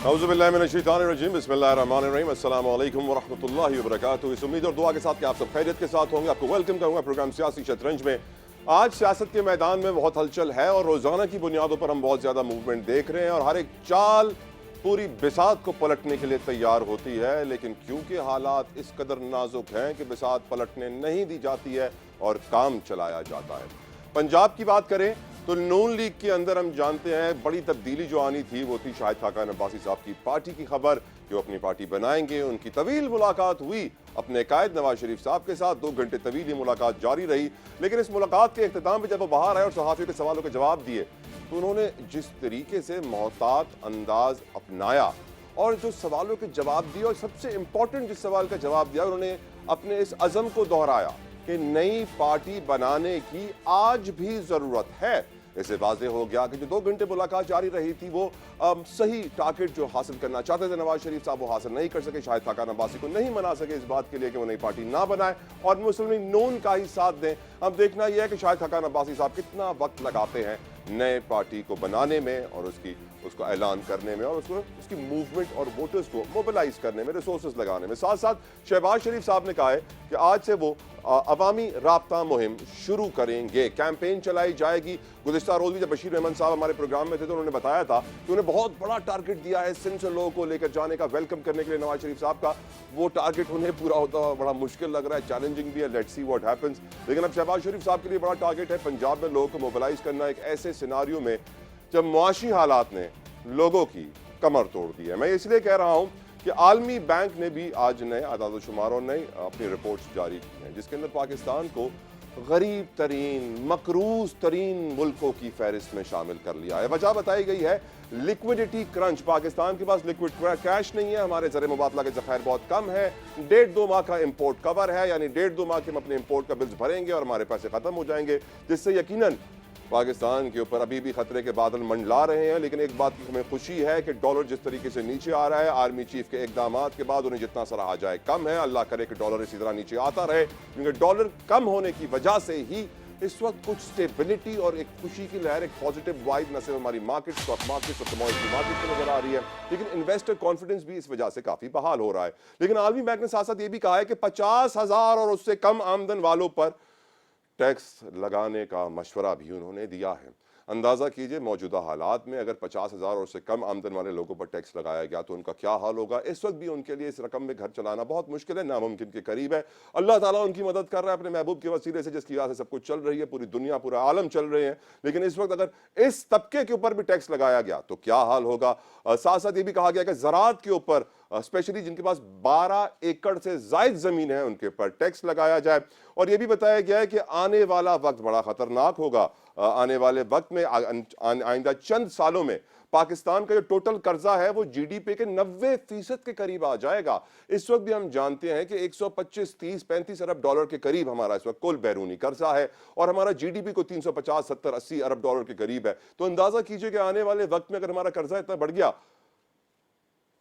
औज़ुबिल्लाहिमिनश्शैतानिर्रजीम बिस्मिल्लाहिर्रहमानिर्रहीम अस्सलामु अलैकुम वरहमतुल्लाहि वबरकातुहू। इस उम्मीद और दुआ के साथ कि आप सब खैरियत के साथ होंगे। आपको वेलकम करूंगा प्रोग्राम सियासी शतरंज में। आज सियासत के मैदान में बहुत हलचल है और रोजाना की बुनियादों पर हम बहुत ज्यादा मूवमेंट देख रहे हैं और हर एक चाल पूरी बिसात को पलटने के लिए तैयार होती है, लेकिन क्योंकि हालात इस कदर नाजुक हैं कि बिसात पलटने नहीं दी जाती है और काम चलाया जाता है। पंजाब की बात करें तो नून लीग के अंदर हम जानते हैं बड़ी तब्दीली जो आनी थी वो थी शाहिद खाकान अब्बासी साहब की पार्टी की खबर जो अपनी पार्टी बनाएंगे। उनकी तवील मुलाकात हुई अपने कायद नवाज शरीफ साहब के साथ, 2 घंटे तवील ये मुलाकात जारी रही। लेकिन इस मुलाकात के इख्तिताम में जब वो बाहर आए और सहाफ़ियों के सवालों के जवाब दिए तो उन्होंने जिस तरीके से मोहतात अंदाज अपनाया और जो सवालों के जवाब दिए और सबसे इंपॉर्टेंट जिस सवाल का जवाब दिया, उन्होंने अपने इस अज़म को दोहराया कि नई पार्टी बनाने की आज भी जरूरत है। इससे वाज़ेह हो गया कि जो 2 घंटे मुलाकात जारी रही थी वो सही टारगेट जो हासिल करना चाहते थे नवाज शरीफ साहब वो हासिल नहीं कर सके। शाहिद खाकान अब्बासी को नहीं मना सके इस बात के लिए कि वो नई पार्टी ना बनाए और मुस्लिम लीग नून का ही साथ दें। अब देखना यह है कि शाहिद खाकान अब्बासी साहब कितना वक्त लगाते हैं नए पार्टी को बनाने में और उसको ऐलान करने में और उसकी मूवमेंट और वोटर्स को मोबिलाइज करने में, रिसोर्सेज लगाने में। साथ साथ शहबाज शरीफ साहब ने कहा है कि आज से वो अवामी राब्ता मुहिम शुरू करेंगे, कैंपेन चलाई जाएगी। गुज़िश्ता रोज भी जब बशीर रहमान साहब हमारे प्रोग्राम में थे तो उन्होंने बताया था कि उन्हें बहुत बड़ा टारगेट दिया है सिंध से लोगों को लेकर जाने का, वेलकम करने के लिए नवाज शरीफ साहब का। वो टारगेट उन्हें पूरा होता हुआ बड़ा मुश्किल लग रहा है, चैलेंजिंग भी है। Let's see what happens. लेकिन अब शहबाज शरीफ साहब के लिए बड़ा टारगेट है पंजाब में लोगों को मोबिलाइज करना एक ऐसे सिनारियो में जब मुआशी हालात ने लोगों की कमर तोड़ दी है। मैं इसलिए कह रहा हूं कि आलमी बैंक ने भी आज नए आदाद शुमार और नई अपनी रिपोर्ट्स जारी की हैं जिसके अंदर पाकिस्तान को गरीब तरीन, मकरूज तरीन मुल्कों की फहरिस्त में शामिल कर लिया है। वजह बताई गई है लिक्विडिटी क्रंच। पाकिस्तान के पास लिक्विड कैश नहीं है, हमारे ज़र मुबादला के ज़खायर बहुत कम है, 1.5-2 माह का इंपोर्ट कवर है, यानी 1.5-2 माह के हम अपने इंपोर्ट का बिल्स भरेंगे और हमारे पैसे खत्म हो जाएंगे, जिससे यकीनन पाकिस्तान के ऊपर अभी भी खतरे के बादल मंडला रहे हैं। लेकिन एक बात की हमें खुशी है कि डॉलर जिस तरीके से नीचे आ रहा है, आर्मी चीफ के इकदामात के बाद उन्हें जितना सराहा जाए कम है। अल्लाह करे कि डॉलर इसी तरह नीचे आता रहे, क्योंकि डॉलर कम होने की वजह से ही इस वक्त कुछ स्टेबिलिटी और एक खुशी की लहर, एक पॉजिटिव वाइब न सिर्फ हमारी मार्केट, स्टॉक मार्केट और कमोडिटी मार्केट में नजर आ रही है, लेकिन इन्वेस्टर कॉन्फिडेंस भी इस वजह से काफी बहाल हो रहा है। लेकिन आलमी बैंक ने साथ साथ ये भी कहा है कि 50,000 और उससे कम आमदन वालों पर टैक्स लगाने का मशवरा भी उन्होंने दिया है। अंदाज़ा कीजिए मौजूदा हालात में अगर 50,000 और उससे कम आमदन वाले लोगों पर टैक्स लगाया गया तो उनका क्या हाल होगा। इस वक्त भी उनके लिए इस रकम में घर चलाना बहुत मुश्किल है, नामुमकिन के करीब है। अल्लाह ताला उनकी मदद कर रहा है अपने महबूब के वसीले से, जिसकी वजह से सब कुछ चल रही है, पूरी दुनिया पूरा आलम चल रहे हैं। लेकिन इस वक्त अगर इस तबके के ऊपर भी टैक्स लगाया गया तो क्या हाल होगा। साथ साथ ये भी कहा गया कि ज़राअत के ऊपर स्पेशली जिनके पास 12 एकड़ से जायद जमीन है उनके ऊपर टैक्स लगाया जाए। और यह भी बताया गया है कि आने वाला वक्त बड़ा खतरनाक होगा। आने वाले वक्त में आइंदा चंद सालों में पाकिस्तान का जो टोटल कर्जा है वो जीडीपी के 90% के करीब आ जाएगा। इस वक्त भी हम जानते हैं कि 125, 30, 35 अरब डॉलर के करीब हमारा इस वक्त कुल बैरूनी कर्जा है और हमारा जीडीपी को 350, 70, 80 अरब डॉलर के करीब है। तो अंदाजा कीजिए कि आने वाले वक्त में अगर हमारा कर्जा इतना बढ़ गया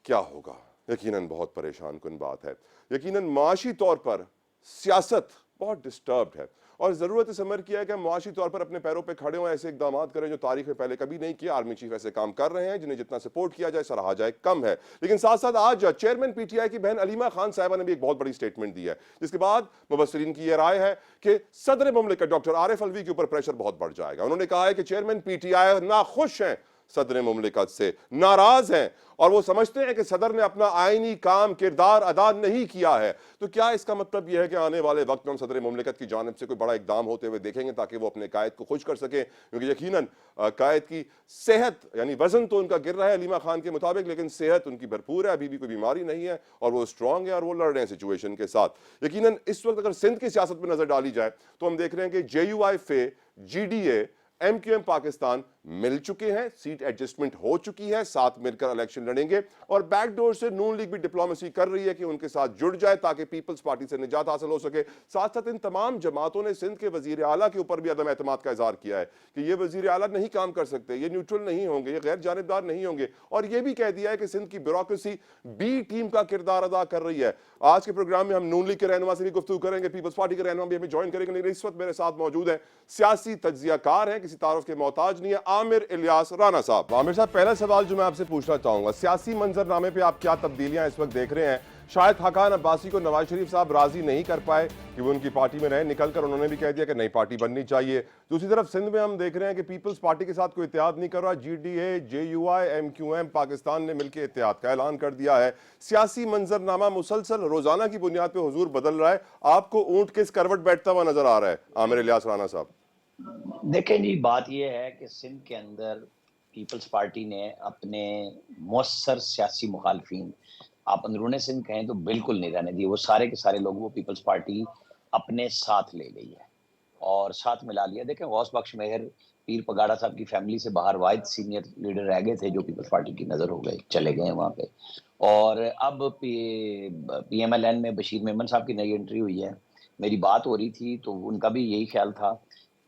क्या होगा। यकीनन बहुत परेशान कुन बात है। यकीनन माशी तौर पर सियासत बहुत डिस्टर्ब्ड है और जरूरत इस अमर की है कि हम मुआशी तौर पर अपने पैरों पे खड़े हों, ऐसे इकदाम करें जो तारीख में पहले कभी नहीं किए। आर्मी चीफ ऐसे काम कर रहे हैं जिन्हें जितना सपोर्ट किया जाए सराहा जाए कम है। लेकिन साथ साथ आज चेयरमैन पीटीआई की बहन अलीमा खान साहिबा ने भी एक बहुत बड़ी स्टेटमेंट दी है, जिसके बाद मुबस्सिरीन की यह राय है कि सदर मुमलिकत डॉक्टर आरिफ अलवी के ऊपर प्रेशर बहुत बढ़ जाएगा। उन्होंने कहा है कि चेयरमैन पीटीआई नाखुश हैं, सदर मुमलिकत से नाराज हैं और वो समझते हैं कि सदर ने अपना आईनी काम, किरदार अदा नहीं किया है। तो क्या इसका मतलब यह है कि आने वाले वक्त में हम सदर मुमलिकत की जानिब से कोई बड़ा इकदाम होते हुए देखेंगे ताकि वो अपने कायद को खुश कर सके? क्योंकि यकीनन कायद की सेहत यानी वजन तो उनका गिर रहा है अलीमा खान के मुताबिक, लेकिन सेहत उनकी भरपूर है, अभी भी कोई बीमारी नहीं है और वो स्ट्रांग है और वो लड़ रहे हैं सिचुएशन के साथ। यकीनन इस वक्त अगर सिंध की सियासत पर नजर डाली जाए तो हम देख रहे हैं कि जेयूआई फे, जीडीए, एमक्यूएम पाकिस्तान मिल चुके हैं, सीट एडजस्टमेंट हो चुकी है, साथ मिलकर इलेक्शन लड़ेंगे और बैकडोर से नून लीग भी डिप्लोमेसी कर रही है कि उनके साथ जुड़ जाए ताकि पीपल्स पार्टी से निजात हासिल हो सके। साथ साथ इन तमाम जमातों ने सिंध के वजीर आला के ऊपर भी अदम एतमाद का इजहार किया है कि ये वजीर आला नहीं काम कर सकते, ये न्यूट्रल नहीं होंगे, ये गैर जानिबदार नहीं होंगे और ये भी कह दिया है कि सिंध की ब्यूरोक्रेसी बी टीम का किरदार अदा कर रही है। आज के प्रोग्राम में हम नून लीग के रहनुमा से भी गुफ्तगू करेंगे, पीपल्स पार्टी के रहनुमा भी हमें ज्वाइन करेंगे, लेकिन इस वक्त मेरे साथ मौजूद है सियासी तज्जियाकार हैं, किसी तारुफ के मोहताज नहीं है, आमिर इलियास राना साहब। आमिर साहब, पहला सवाल जो मैं आपसे पूछना चाहूंगा, सियासी मंजरनामे पे आप क्या तब्दीलियां इस वक्त देख रहे हैं? शायद हकान अब्बासी को नवाज शरीफ साहब राजी नहीं कर पाए कि वो उनकी पार्टी में रहे, निकलकर उन्होंने भी कह दिया कि नई पार्टी बननी चाहिए। दूसरी तरफ सिंध में हम देख रहे हैं कि पीपल्स पार्टी के साथ कोई इत्तेहाद नहीं कर रहा। GDA, JUI, MQM पाकिस्तान ने मिलकर इत्तेहाद का ऐलान कर दिया है। सियासी मंजरनामा मुसलसल रोजाना की बुनियाद पर हुजूर बदल रहा है। आपको ऊंट किस करवट बैठता हुआ नजर आ रहा है आमिर इलियास राना साहब? देखें जी, बात यह है कि सिंध के अंदर पीपल्स पार्टी ने अपने मौसर सियासी मुखालफिन, आप अंदरूनी सिंध कहें तो बिल्कुल नहीं रहने दिए। वो सारे के सारे लोग वो पीपल्स पार्टी अपने साथ ले गई है और साथ मिला लिया। देखें, गौस बख्श मेहर पीर पगाड़ा साहब की फैमिली से बाहर वाहिद सीनियर लीडर रह गए थे जो पीपल्स पार्टी की नज़र हो गए, चले गए वहाँ पे। और अब PMLN में बशीर मेमन साहब की नई एंट्री हुई है। मेरी बात हो रही थी तो उनका भी यही ख्याल था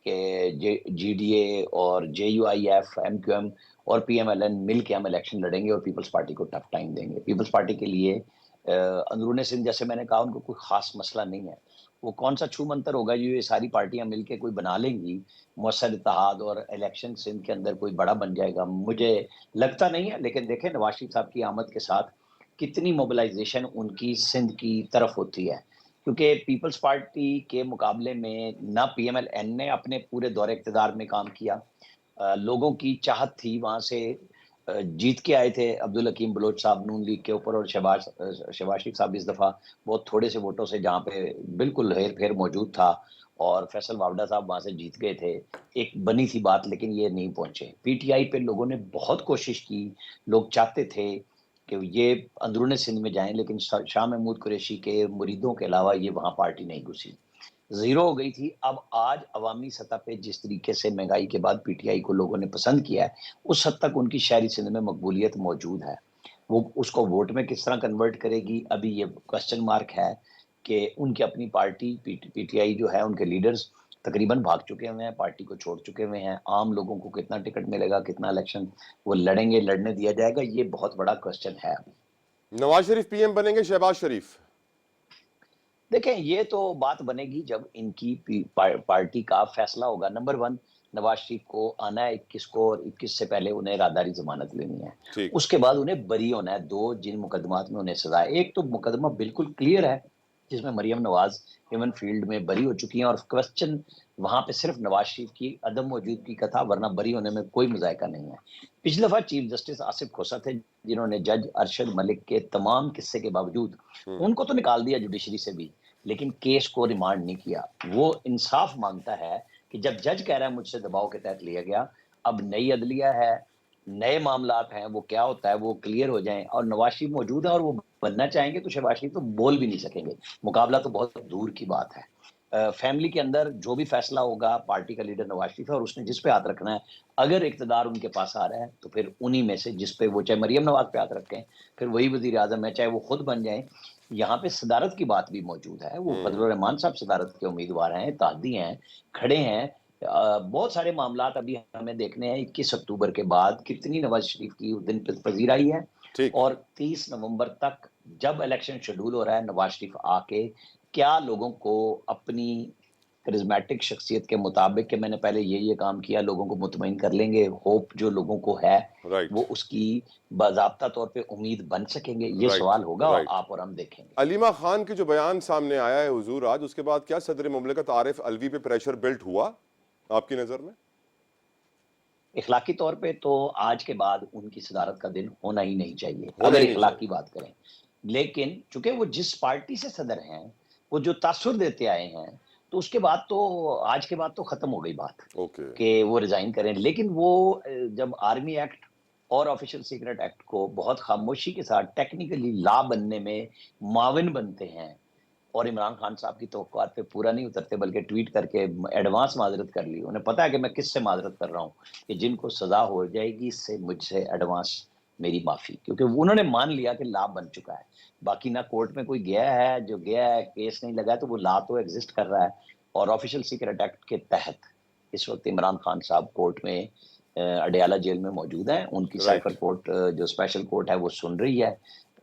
कि GDA और JUIF, MQM और PMLN मिल के हम इलेक्शन लड़ेंगे और पीपल्स पार्टी को टफ टाइम देंगे। पीपल्स पार्टी के लिए अंदरूनी सिंध, जैसे मैंने कहा, उनको कोई खास मसला नहीं है। वो कौन सा छू मंतर होगा जो ये सारी पार्टियां मिलके कोई बना लेंगी मौसर इत्तेहाद और इलेक्शन सिंध के अंदर कोई बड़ा बन जाएगा, मुझे लगता नहीं है। लेकिन देखें, नवाज शरीफ साहब की आमद के साथ कितनी मोबिलाइजेशन उनकी सिंध की तरफ होती है, क्योंकि पीपल्स पार्टी के मुकाबले में ना PMLN ने अपने पूरे दौरे इक़्तिदार में काम किया। लोगों की चाहत थी, वहां से जीत के आए थे अब्दुल हकीम बलोच साहब नून लीग के ऊपर, और शहबाज शरीफ साहब इस दफा बहुत थोड़े से वोटों से, जहाँ पे बिल्कुल हेर फेर मौजूद था, और फैसल वावडा साहब वहां से जीत गए थे। एक बनी थी बात, लेकिन ये नहीं पहुंचे। PTI पे लोगों ने बहुत कोशिश की, लोग चाहते थे कि ये अंदरूनी सिंध में जाएं, लेकिन शाह महमूद कुरैशी के मुरीदों के अलावा ये वहां पार्टी नहीं घुसी, जीरो हो गई थी। अब आज अवामी सतह पे जिस तरीके से महंगाई के बाद PTI को लोगों ने पसंद किया है, उस हद तक उनकी शहरी सिंध में मकबूलियत मौजूद है। वो उसको वोट में किस तरह कन्वर्ट करेगी, अभी ये क्वेश्चन मार्क है। कि उनकी अपनी पार्टी PTI जो है, उनके लीडर्स तकरीबन भाग चुके हुए हैं, पार्टी को छोड़ चुके हुए हैं। आम लोगों को कितना टिकट मिलेगा, कितना इलेक्शन वो लड़ेंगे, लड़ने दिया जाएगा, ये बहुत बड़ा क्वेश्चन है। नवाज शरीफ PM बनेंगे, शहबाज शरीफ? देखें, ये तो बात बनेगी जब इनकी पार्टी का फैसला होगा। नंबर 1, नवाज शरीफ को आना है 21 को, और 21 से पहले उन्हें राहदारी जमानत लेनी है। उसके बाद उन्हें बरी होना है 2 जिन मुकदमात में उन्हें सजा है। एक तो मुकदमा बिल्कुल क्लियर है जिसमें मरियम नवाज ह्यूमन फील्ड में बरी हो चुकी हैं, और क्वेश्चन वहां पे सिर्फ नवाज शरीफ की अदम मौजूदगी का था, वरना बरी होने में कोई मुजायका नहीं है। पिछली दफा चीफ जस्टिस आसिफ खोसा थे जिन्होंने जज अरशद मलिक के तमाम किस्से के बावजूद उनको तो निकाल दिया जुडिशरी से भी, लेकिन केस को रिमांड नहीं किया। वो इंसाफ मांगता है कि जब जज कह रहा है मुझसे दबाव के तहत लिया गया, अब नई अदलिया है, नए मामलात हैं, वो क्या होता है वो क्लियर हो जाएं, और नवाज शरीफ मौजूद है और वो बनना चाहेंगे तो शहबाज शरीफ तो बोल भी नहीं सकेंगे। मुकाबला तो बहुत दूर की बात है। फैमिली के अंदर जो भी फैसला होगा, पार्टी का लीडर नवाज शरीफ है और उसने जिस पे हाथ रखना है, अगर इक्तदार उनके पास आ रहा है तो फिर उन्हीं में से जिस पे वो, चाहे मरियम नवाज पे हाथ रखें, फिर वही वजीर आजम है, चाहे वो खुद बन जाए। यहाँ पे सदारत की बात भी मौजूद है। वो फजलुर रहमान साहब सदारत के उम्मीदवार हैं, तादी हैं, खड़े हैं। बहुत सारे मामला अभी हमें देखने हैं। 21 अक्टूबर के बाद कितनी नवाज शरीफ की उस दिन पजीराई है, और 30 नवंबर तक जब इलेक्शन शेड्यूल हो रहा है, नवाज शरीफ आके क्या लोगों को अपनी करिज्मेटिक शख्सियत के मुताबिक कि मैंने पहले ये काम किया, लोगों को मुतमईन कर लेंगे, होप जो लोगों को है वो उसकी बाज़ाब्ता तौर पे उम्मीद बन सकेंगे, ये सवाल होगा। आप और हम देखेंगे। अलीमा खान के जो बयान सामने आया है हुजूर आज, उसके बाद क्या सदर मुमलिकत आरिफ अलवी पे प्रेशर बिल्ट हुआ आपकी नजर में? इखलाकी तौर पे तो आज के बाद उनकी सदारत का दिन होना ही नहीं चाहिए, अगर इखलाकी बात करें। लेकिन चूंकि वो जिस पार्टी से सदर हैं, वो जो तासुर देते आए हैं, तो उसके बाद तो आज के बाद तो खत्म हो गई बात कि वो रिजाइन करें। लेकिन वो जब आर्मी एक्ट और ऑफिशियल सीक्रेट एक्ट को बहुत खामोशी के साथ टेक्निकली लॉ बनने में माविन बनते हैं, और इमरान खान साहब की तवक्कुआत पे पूरा नहीं उतरते, बल्कि ट्वीट करके एडवांस माजरत कर ली। उन्हें पता है कि मैं किससे माजरत कर रहा हूँ, कि जिनको सजा हो जाएगी इससे मुझसे एडवांस मेरी माफी, क्योंकि उन्होंने मान लिया कि लॉ बन चुका है। बाकी ना कोर्ट में कोई गया है, जो गया है केस नहीं लगा, तो वो लॉ तो एग्जिस्ट कर रहा है। और ऑफिशियल सीक्रेट एक्ट के तहत इस वक्त इमरान खान साहब कोर्ट में अडयाला जेल में मौजूद हैं। उनकी साइफर कोर्ट जो स्पेशल कोर्ट है वो सुन रही है।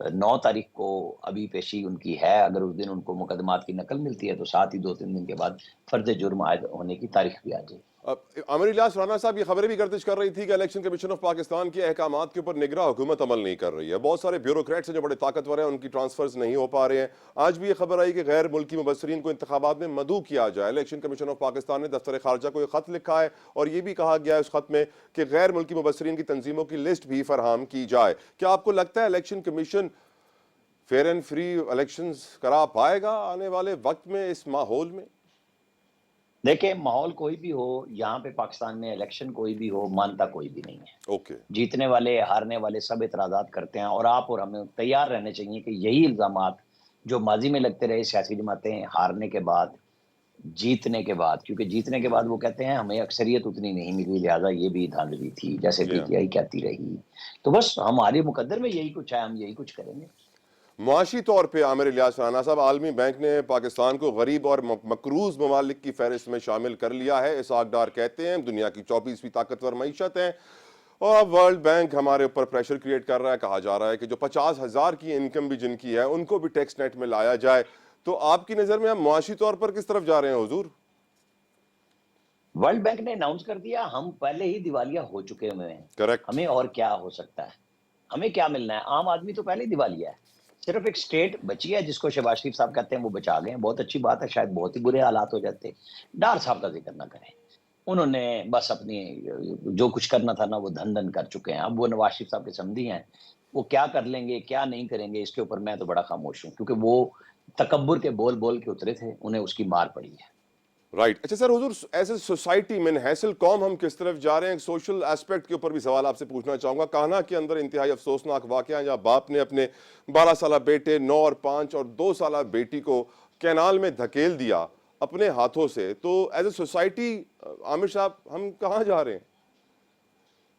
9 तारीख को अभी पेशी उनकी है। अगर उस दिन उनको मुकदमात की नकल मिलती है तो साथ ही 2-3 दिन के बाद फर्द जुर्म आयद होने की तारीख भी आ जाएगी। आमिर इलियास राना साहब, ये खबरें भी गर्दिश कर रही थी कि इलेक्शन कमीशन ऑफ पाकिस्तान के अहकामात के ऊपर निगरां हुकूमत अमल नहीं कर रही है। बहुत सारे ब्यूरोक्रेट्स हैं जो बड़े ताकतवर हैं, उनकी ट्रांसफर्स नहीं हो पा रहे हैं। आज भी ये खबर आई कि गैर मुल्की मुबसरीन को इंतखाबात में मदऊ किया जाए। इलेक्शन कमीशन ऑफ पाकिस्तान ने दफ्तर खारजा को एक खत लिखा है और ये भी कहा गया है उस खत में कि गैर मुल्की मुबसरीन की तंजीमों की लिस्ट भी फराहम की जाए। क्या आपको लगता है election commission fair and free elections करा पाएगा आने वाले वक्त में इस माहौल में? देखिए, माहौल कोई भी हो, यहाँ पे पाकिस्तान में इलेक्शन कोई भी हो, मानता कोई भी नहीं है। ओके। जीतने वाले, हारने वाले सब इतराज़ात करते हैं और आप और हमें तैयार रहने चाहिए कि यही इल्ज़ामात जो माजी में लगते रहे सियासी जमातें हारने के बाद, जीतने के बाद, क्योंकि जीतने के बाद वो कहते हैं हमें अक्सरियत उतनी नहीं मिली, लिहाजा ये भी धांधली थी, जैसे पीटीआई कहती रही। तो बस हमारे मुकद्दर में यही कुछ है, हम यही कुछ करेंगे। मुआशी तौर पे आमिर इलियास राना साहब, आलमी बैंक ने पाकिस्तान को गरीब और मकरूज ममालिक की फहरिस्त में शामिल कर लिया है। इसहाक डार कहते हैं दुनिया की 24वीं ताकतवर मईशत है और अब वर्ल्ड बैंक हमारे ऊपर प्रेशर क्रिएट कर रहा है। कहा जा रहा है कि जो 50,000 की इनकम भी जिनकी है उनको भी टैक्स नेट में लाया जाए। तो आपकी नजर में हम मुआशी तौर पर किस तरफ जा रहे हैं हुजूर? वर्ल्ड बैंक ने अनाउंस कर दिया, हम पहले ही दिवालिया हो चुके हुए हैं। करेक्ट। हमें और क्या हो सकता है, हमें क्या मिलना है? आम आदमी तो पहले ही दिवालिया है। सिर्फ एक स्टेट बची है जिसको शहबाज शरीफ साहब कहते हैं, वो बचा गए हैं। बहुत अच्छी बात है, शायद बहुत ही बुरे हालात हो जाते। डार साहब का जिक्र ना करें, उन्होंने बस अपनी जो कुछ करना था ना वो धन धन कर चुके हैं। अब वो नवाज शरीफ साहब के समधी हैं, वो क्या कर लेंगे क्या नहीं करेंगे इसके ऊपर मैं तो बड़ा खामोश हूँ, क्योंकि वो तकब्बुर के बोल बोल के उतरे थे, उन्हें उसकी मार पड़ी है। राइट। अच्छा sir, Hazur as a society में हैसल कौम हम किस तरफ जा रहे हैं? सोशल एस्पेक्ट के ऊपर भी सवाल आपसे पूछना चाहूंगा। कान्हा के अंदर इंतहाई अफसोसनाक वाकया है जहाँ बाप ने अपने 12 साल बेटे 9 और 5 और 2 साल बेटी को कैनाल में धकेल दिया अपने हाथों से। तो एज ए सोसाइटी आमिर साहब, हम कहाँ जा रहे हैं?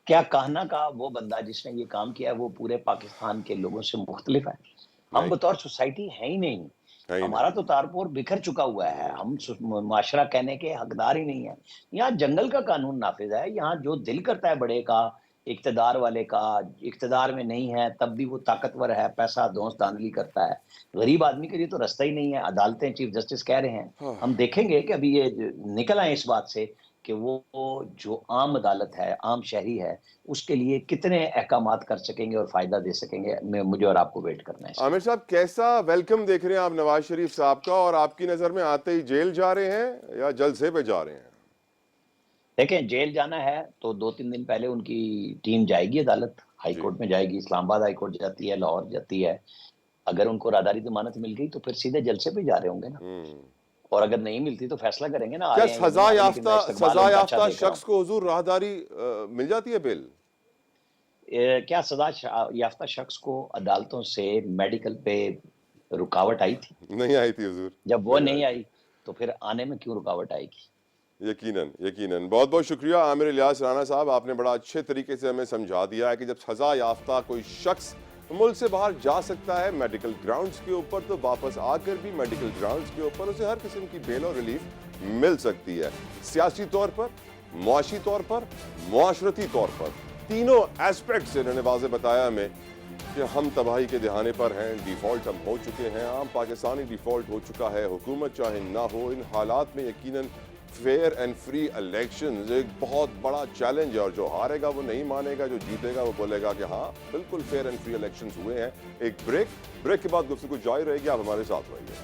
क्या कान्हा का वो बंदा जिसने ये काम किया है वो पूरे पाकिस्तान के लोगों से मुख्तलिफ है? हम बतौर सोसाइटी है ही नहीं। हमारा तो तारपोर बिखर चुका हुआ है, हम माशरा कहने के हकदार ही नहीं है। यहाँ जंगल का कानून नाफिज है, यहाँ जो दिल करता है बड़े का, इक्तदार वाले का, इक्तदार में नहीं है तब भी वो ताकतवर है, पैसा धौंस धांधली करता है। गरीब आदमी के लिए तो रास्ता ही नहीं है। अदालतें, चीफ जस्टिस कह रहे हैं, हम देखेंगे कि अभी ये निकल आए इस बात से कि वो जो आम अदालत है, आम शहरी है, उसके लिए कितने अहकामात कर सकेंगे और फायदा दे सकेंगे। मुझे और आपको वेट करना है। आमिर साहब, कैसा वेलकम देख रहे हैं आप नवाज शरीफ साहब का, और आपकी नजर में आते ही जेल जा रहे हैं या जलसे पे जा रहे हैं? देखें, जेल जाना है तो 2-3 दिन पहले उनकी टीम जाएगी अदालत, हाई कोर्ट में जाएगी, इस्लामाबाद हाई कोर्ट जाती है, लाहौर जाती है। अगर उनको राहदारी जमानत मिल गई तो फिर सीधे जलसे पे जा रहे होंगे ना, और अगर नहीं मिलती तो फैसला करेंगे ना। क्या सजा याफ्ता शख्स को हुजूर राहदारी मिल जाती है बेल? क्या सजा याफ्ता शख्स को अदालतों से मेडिकल पे रुकावट आई थी? नहीं आई थी हुजूर। जब वो नहीं आई तो फिर आने में क्यों रुकावट आएगी? यकीनन यकीनन। बहुत बहुत शुक्रिया आमिर इलियास राना साहब, आपने बड़ा अच्छे तरीके से हमें समझा दिया है कि जब सजा याफ्ता कोई शख्स मुल्क से बाहर जा सकता है मेडिकल ग्राउंड्स के ऊपर, तो वापस आकर भी मेडिकल ग्राउंड्स के ऊपर उसे हर किस्म की बेल और रिलीफ मिल सकती है। सियासी तौर पर, मुआशी तौर पर, मुआशरती तौर पर, तीनों एस्पेक्ट से इन्होंने वाज़े बताया हमें कि हम तबाही के दहाने पर हैं, डिफ़ॉल्ट हम हो चुके हैं, आम पाकिस्तानी डिफ़ॉल्ट हो चुका है, हुकूमत चाहे ना हो। इन हालात में यकीनन फेयर एंड फ्री इलेक्शंस एक बहुत बड़ा चैलेंज है, और जो हारेगा वो नहीं मानेगा, जो जीतेगा वो बोलेगा कि हाँ बिल्कुल फेयर एंड फ्री इलेक्शंस हुए हैं। एक ब्रेक के बाद गुफ्तगू जारी रहेगी, आप हमारे साथ रहिए।